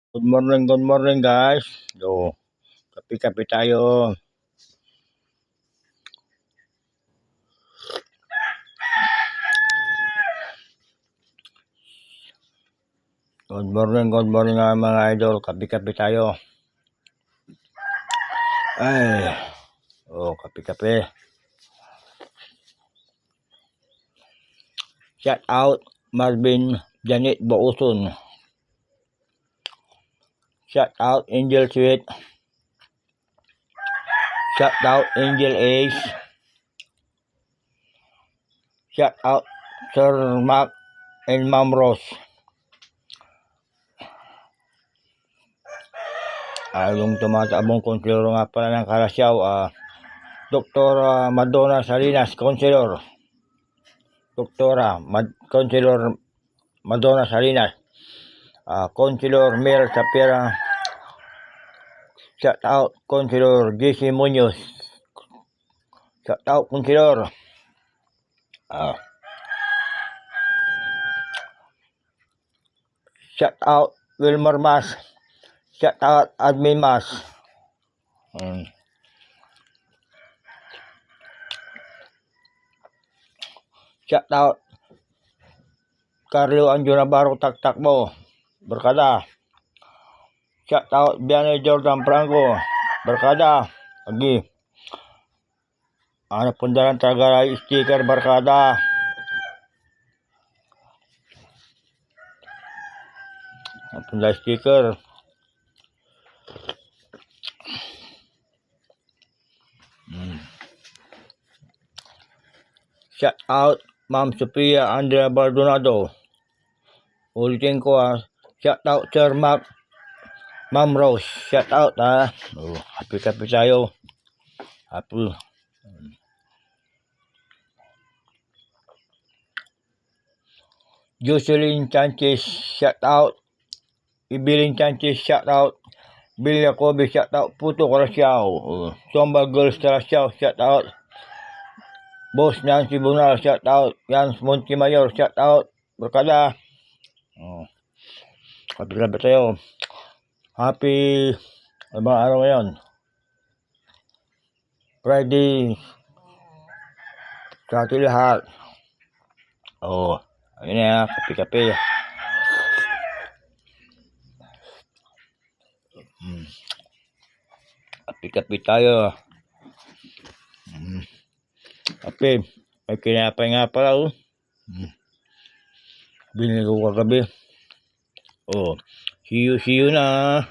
Good morning guys. So, kape-kape tayo. Good morning mga idol. Kape-kape tayo. Ay, kape-kape. Shout out Marvin Janet Bauson. Shout out Angel Sweet. Shout out Angel Ace. Shout out Sir Mac and Ma'am Rose. Yung tumatabong konselor nga pala ng Kalasyaw, Dr. Madonna Salinas, konselor. Konselor Madonna Salinas. Konselor Mer Sapira. Shout out Konselor JC Muñoz. Shout out Konselor. Shout out Wilmer Mas. Shout out Admin Mas. Shout out Carlo Anjo Navarro Taktakbo. Berkada. Shout out Bianay Jordan Franco. Berkada. Lagi. Pundaran Tagara stiker Berkada. Pundaran stiker. Shout out Ma'am Sophia Andrea Baldonado. Ulitin ko shout out Sir Mac, Ma'am Rose. Shout out happy tayo. Happy. Jocelyn Sanchez, shout out. Ibilin Sanchez, shout out. Bill Jacobi, shout out. Puto Karasyaw. Somba Girls Karasyaw, shout out. Boss Nancy Bunal, shout out. Jans Montemayor, shout out. Berkada. Happy tayo. Happy ibang araw ngayon. Friday sa ating lahat. Ayun na, kape-kape. Kape-kape tayo. Kape. May kinapay nga pala. Binili ko kagabi. See you na.